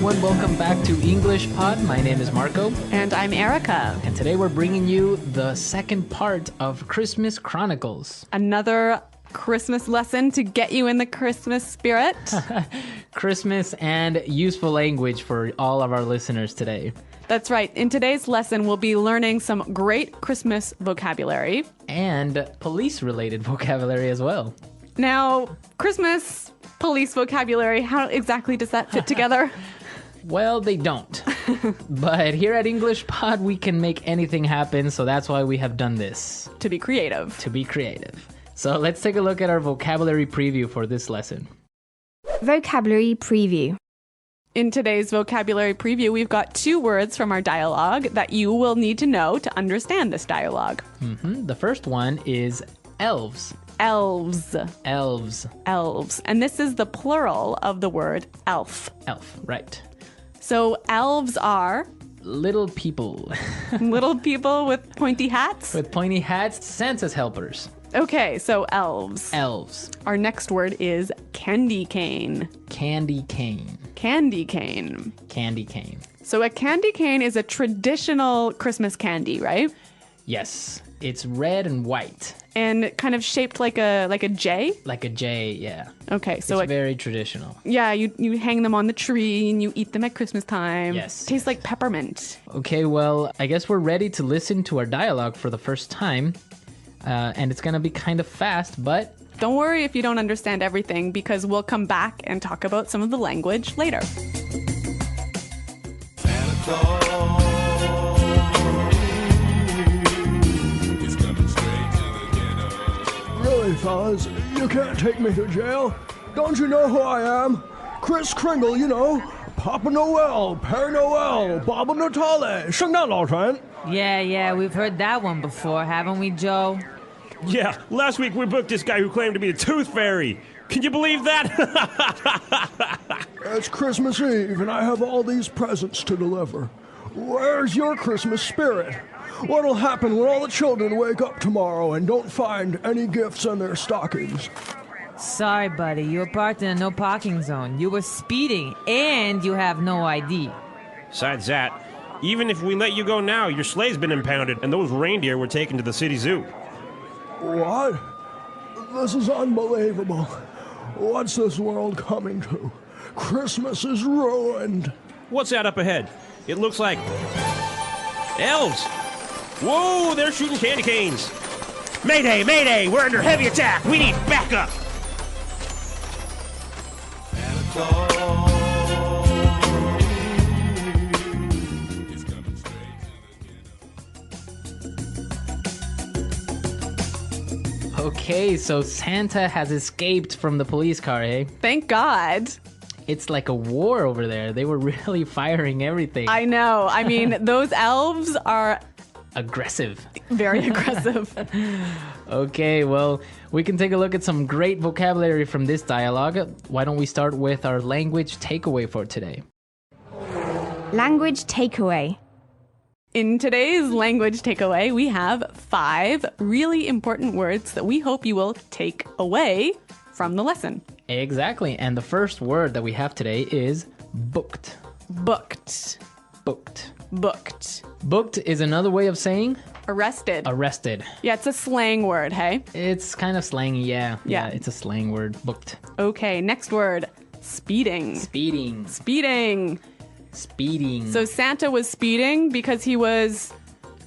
everyone, welcome back to English Pod. My name is Marco. And I'm Erica. And today we're bringing you the second part of Christmas Chronicles. Another Christmas lesson to get you in the Christmas spirit. Christmas and useful language for all of our listeners today. That's right. In today's lesson, we'll be learning some great Christmas vocabulary. And police-related vocabulary as well. Now, Christmas, police vocabulary, how exactly does that fit together? Well, they don't. But here at English Pod, we can make anything happen, so that's why we have done this. To be creative. To be creative. So let's take a look at our vocabulary preview for this lesson. Vocabulary preview. In today's vocabulary preview, we've got 2 words from our dialogue that you will need to know to understand this dialogue. The first one is elves. Elves. Elves. Elves. And this is the plural of the word elf. Elf, right. So elves are little people. little people with pointy hats? With pointy hats, Santa's helpers. Okay, so elves. Elves. Our next word is candy cane. Candy cane. Candy cane. Candy cane. So a candy cane is a traditional Christmas candy, right? Yes. It's red and white. And kind of shaped like a J? Like a J, yeah. Okay, so it's very traditional. Yeah, you hang them on the tree and you eat them at Christmas time. Yes. Tastes like peppermint. Okay, well, I guess we're ready to listen to our dialogue for the first time. And it's going to be kind of fast, but don't worry if you don't understand everything, because we'll come back and talk about some of the language later. Santa Claus is coming straight to the ghetto. Really, fellas, you can't take me to jail. Don't you know who I am? Kris Kringle, you know. Papa Noel, Père Noel, Baba Natale, 圣诞老人. Yeah, we've heard that one before, haven't we, Joe? Yeah, last week we booked this guy who claimed to be the Tooth Fairy. Can you believe that? It's Christmas Eve, and I have all these presents to deliver. Where's your Christmas spirit? What'll happen when all the children wake up tomorrow and don't find any gifts in their stockings? Sorry, buddy, you were parked in a no parking zone. You were speeding, and you have no ID. Besides that, even if we let you go now, your sleigh's been impounded, and those reindeer were taken to the city zoo. What? This is unbelievable. What's this world coming to? Christmas is ruined. What's that up ahead? It looks like elves. Whoa, they're shooting candy canes. Mayday, mayday, we're under heavy attack. We need backup. Santa Claus is coming straight to the ghetto. okay, so Santa has escaped from the police car, eh? Thank God. It's like a war over there. They were really firing everything. I know. I mean, those elves are aggressive. very aggressive. Okay, well, we can take a look at some great vocabulary from this dialogue. Why don't we start with our language takeaway for today? Language takeaway. In today's language takeaway, we have 5 really important words that we hope you will take away from the lesson. Exactly, and the first word that we have today is booked. Booked. Booked. Booked. Booked is another way of saying Arrested. arrested. Yeah, it's a slang word, hey? It's kind of slangy, yeah. Yeah. It's a slang word, booked. Okay, next word. Speeding. Speeding. Speeding. Speeding. So Santa was speeding because he was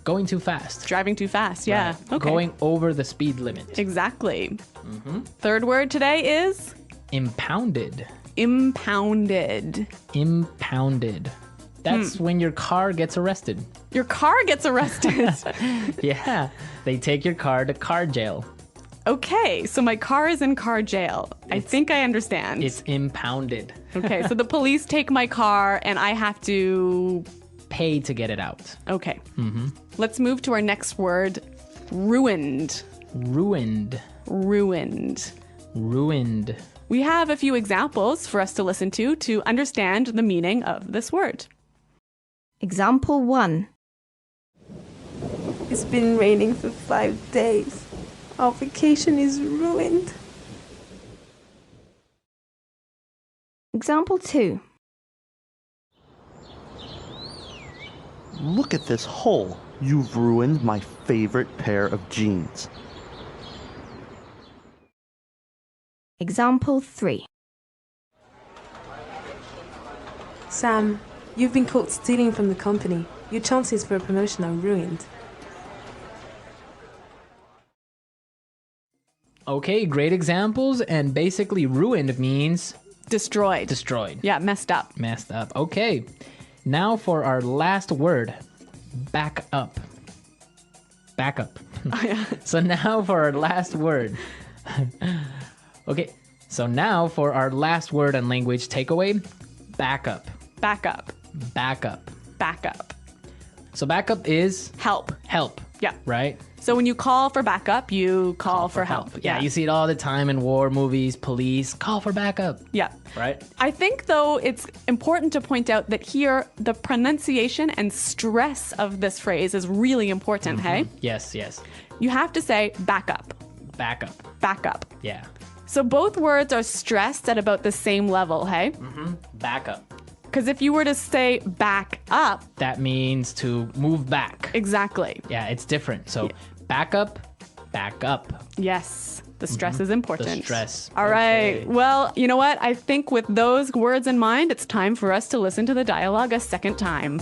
going too fast. driving too fast. Yeah. Right. Okay. Going over the speed limit. Exactly. Third word today is Impounded. impounded. Impounded. That's when your car gets arrested. Your car gets arrested. Yeah. They take your car to car jail. Okay, so my car is in car jail. I think I understand. It's impounded. Okay, so the police take my car and I have to... Pay to get it out. Okay. Let's move to our next word. Ruined. Ruined. Ruined. Ruined. We have a few examples for us to listen to understand the meaning of this word. Example 1. It's been raining for 5 days. Our vacation is ruined. Example 2. Look at this hole. You've ruined my favorite pair of jeans. Example 3. Sam, you've been caught stealing from the company. Your chances for a promotion are ruined. Okay, great examples. And basically, ruined means Destroyed. destroyed. Yeah, messed up. Messed up. Okay. Now for our last word, back up. Back up. So now for our last word. Okay. So now for our last word and language takeaway, back up. Back up. Back up. Back up. So back up is Help. help. Yeah. Right? So when you call for backup, you call for help. Yeah, you see it all the time in war movies, police, call for backup. Yeah. Right? I think, though, it's important to point out that here the pronunciation and stress of this phrase is really important, hey? Yes, yes. You have to say back up. Back up. Back up. Yeah. So both words are stressed at about the same level, hey? Back up. Because if you were to say back up, That means to move back. exactly. Yeah, it's different. So back up, back up. Yes, the stress is important. The stress. All right. Okay. Well, you know what? I think with those words in mind, it's time for us to listen to the dialogue a second time.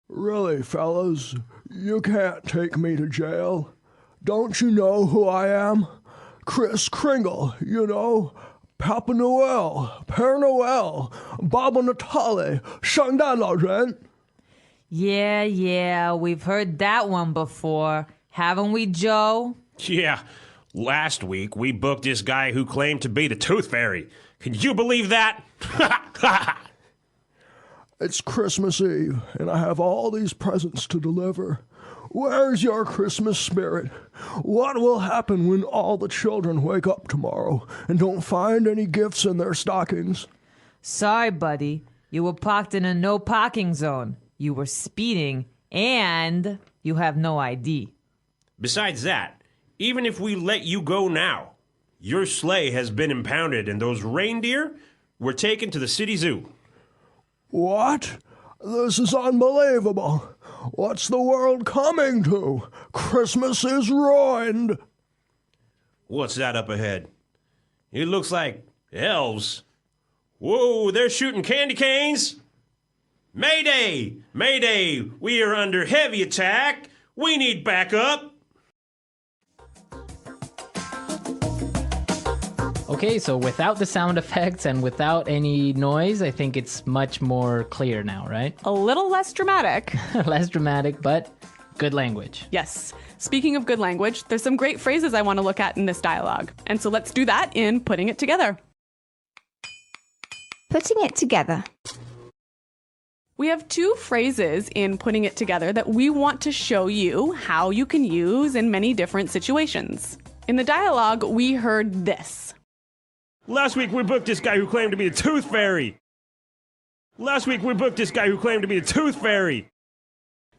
Really, fellas, you can't take me to jail. Don't you know who I am? Kris Kringle, you know. Papa Noel, Père Noel, Baba Natale, 圣诞老人. Yeah, we've heard that one before. Haven't we, Joe? Yeah. Last week, we booked this guy who claimed to be the Tooth Fairy. Can you believe that? It's Christmas Eve, and I have all these presents to deliver. Where's your Christmas spirit? What will happen when all the children wake up tomorrow and don't find any gifts in their stockings? Sorry, buddy. You were parked in a no parking zone. You were speeding, and you have no ID. Besides that, even if we let you go now, your sleigh has been impounded and those reindeer were taken to the city zoo. What? This is unbelievable. What's the world coming to? Christmas is ruined. What's that up ahead? It looks like elves. Whoa, they're shooting candy canes. Mayday! Mayday! We are under heavy attack. We need backup. Okay, so without the sound effects and without any noise, I think it's much more clear now, right? A little less dramatic. Less dramatic, but good language. Yes. Speaking of good language, there's some great phrases I want to look at in this dialogue. And so let's do that in Putting It Together. Putting it together. We have two phrases in Putting It Together that we want to show you how you can use in many different situations. In the dialogue, we heard this. Last week we booked this guy who claimed to be the Tooth Fairy. Last week we booked this guy who claimed to be the Tooth Fairy.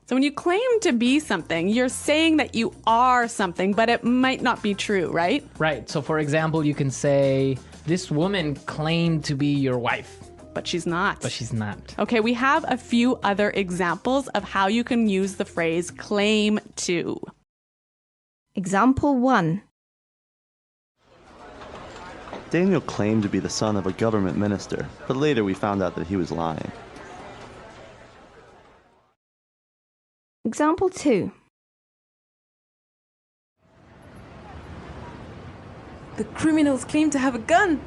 So when you claim to be something, you're saying that you are something, but it might not be true, right? Right, so for example, you can say, this woman claimed to be your wife. But she's not. But she's not. Okay, we have a few other examples of how you can use the phrase claim to. Example 1. Daniel claimed to be the son of a government minister, but later we found out that he was lying. Example 2. The criminals claim to have a gun.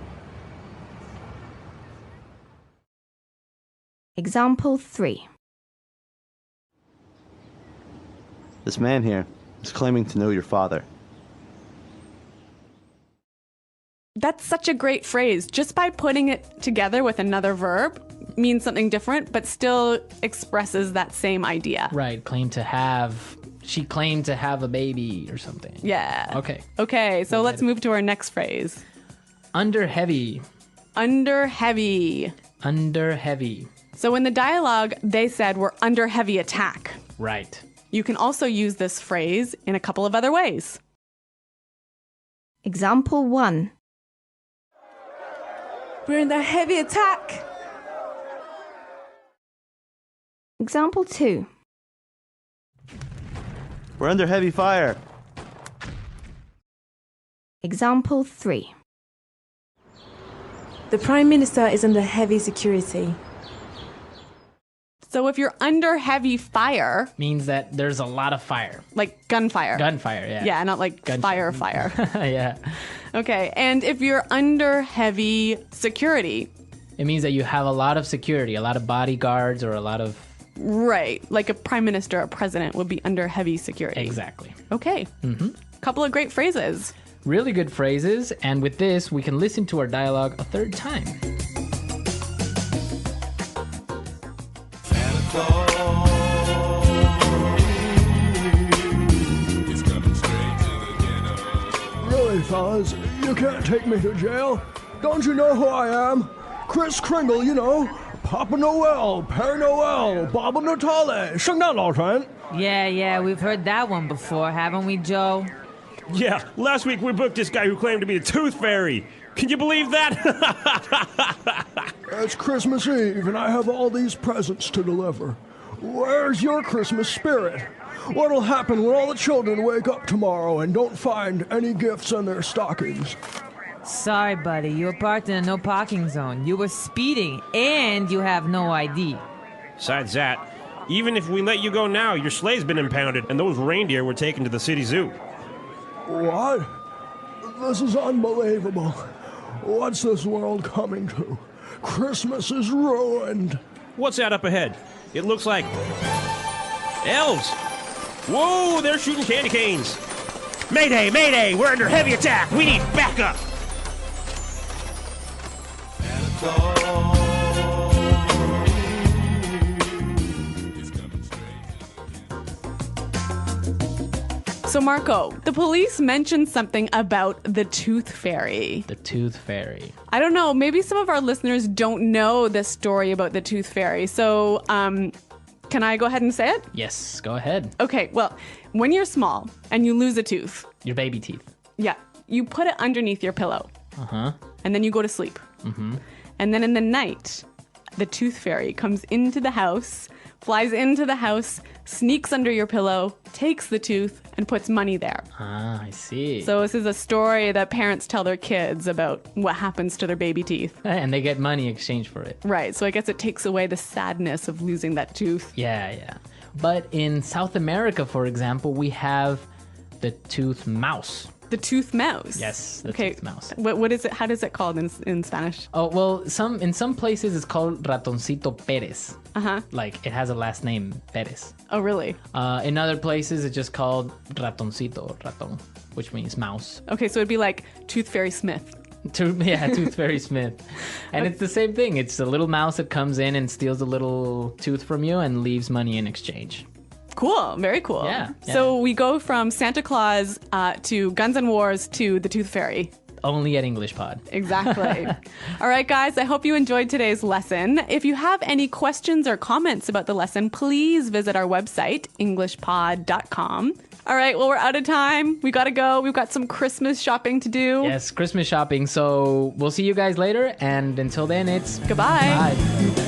Example 3. This man here is claiming to know your father. That's such a great phrase. Just by putting it together with another verb means something different, but still expresses that same idea. Right, she claimed to have a baby or something. Yeah. Okay. Okay, so let's move to our next phrase. Under heavy. Under heavy. Under heavy. So in the dialogue, they said we're under heavy attack. Right. You can also use this phrase in a couple of other ways. Example 1. We're under heavy attack. Example 2. We're under heavy fire. Example 3. The Prime Minister is under heavy security. So if you're under heavy fire, Means that there's a lot of fire. like gunfire. Gunfire, yeah. Yeah, not like fire. Yeah. Okay, and if you're under heavy security, It means that you have a lot of security, a lot of bodyguards, or a lot of... right, like a prime minister, a president would be under heavy security. Exactly. Okay. Couple of great phrases. Really good phrases, and with this, we can listen to our dialogue a third time. Santa Claus is coming straight to the ghetto. Really, fellas, you can't take me to jail. Don't you know who I am? Kris Kringle, you know. Papa Noel, Père Noel, Baba Natale, 圣诞老人. Yeah, we've heard that one before, haven't we, Joe? Yeah, last week we booked this guy who claimed to be the Tooth Fairy. Can you believe that? It's Christmas Eve, and I have all these presents to deliver. Where's your Christmas spirit? What'll happen when all the children wake up tomorrow and don't find any gifts in their stockings? Sorry, buddy, you were parked in a no parking zone. You were speeding, and you have no ID. Besides that, even if we let you go now, your sleigh's been impounded, and those reindeer were taken to the city zoo. What? This is unbelievable. What's this world coming to? Christmas is ruined. What's that up ahead? It looks like... elves! Whoa, they're shooting candy canes! Mayday, mayday! We're under heavy attack! We need backup! Santa Claus is coming straight to the ghetto. So, Marco, the police mentioned something about the Tooth Fairy. The Tooth Fairy. I don't know, maybe some of our listeners don't know this story about the Tooth Fairy. So, can I go ahead and say it? Yes, go ahead. Okay, well, when you're small and you lose a tooth, Your baby teeth. yeah, you put it underneath your pillow. Uh-huh. And then you go to sleep. And then in the night, the Tooth Fairy comes into the house, flies into the house, sneaks under your pillow, takes the tooth, and puts money there. Ah, I see. So this is a story that parents tell their kids about what happens to their baby teeth. And they get money in exchange for it. Right, so I guess it takes away the sadness of losing that tooth. Yeah. But in South America, for example, we have the tooth mouse. The tooth mouse. Yes, the Okay, tooth mouse. what is it? How does it called in Spanish? Oh, well, in some places it's called Ratoncito Pérez. Uh-huh. Like, it has a last name, Pérez. Oh, really? In other places, it's just called Ratoncito, or Raton, which means mouse. Okay, so it'd be like Tooth Fairy Smith. Tooth Fairy Smith. And it's the same thing. It's a little mouse that comes in and steals a little tooth from you and leaves money in exchange. Cool, very cool. Yeah. So we go from Santa Claus to Guns and Wars to the Tooth Fairy. Only at English Pod. Exactly. All right, guys, I hope you enjoyed today's lesson. If you have any questions or comments about the lesson, please visit our website, englishpod.com. All right, well, we're out of time. We got to go. We've got some Christmas shopping to do. Yes, Christmas shopping. So we'll see you guys later. And until then, it's Goodbye. bye.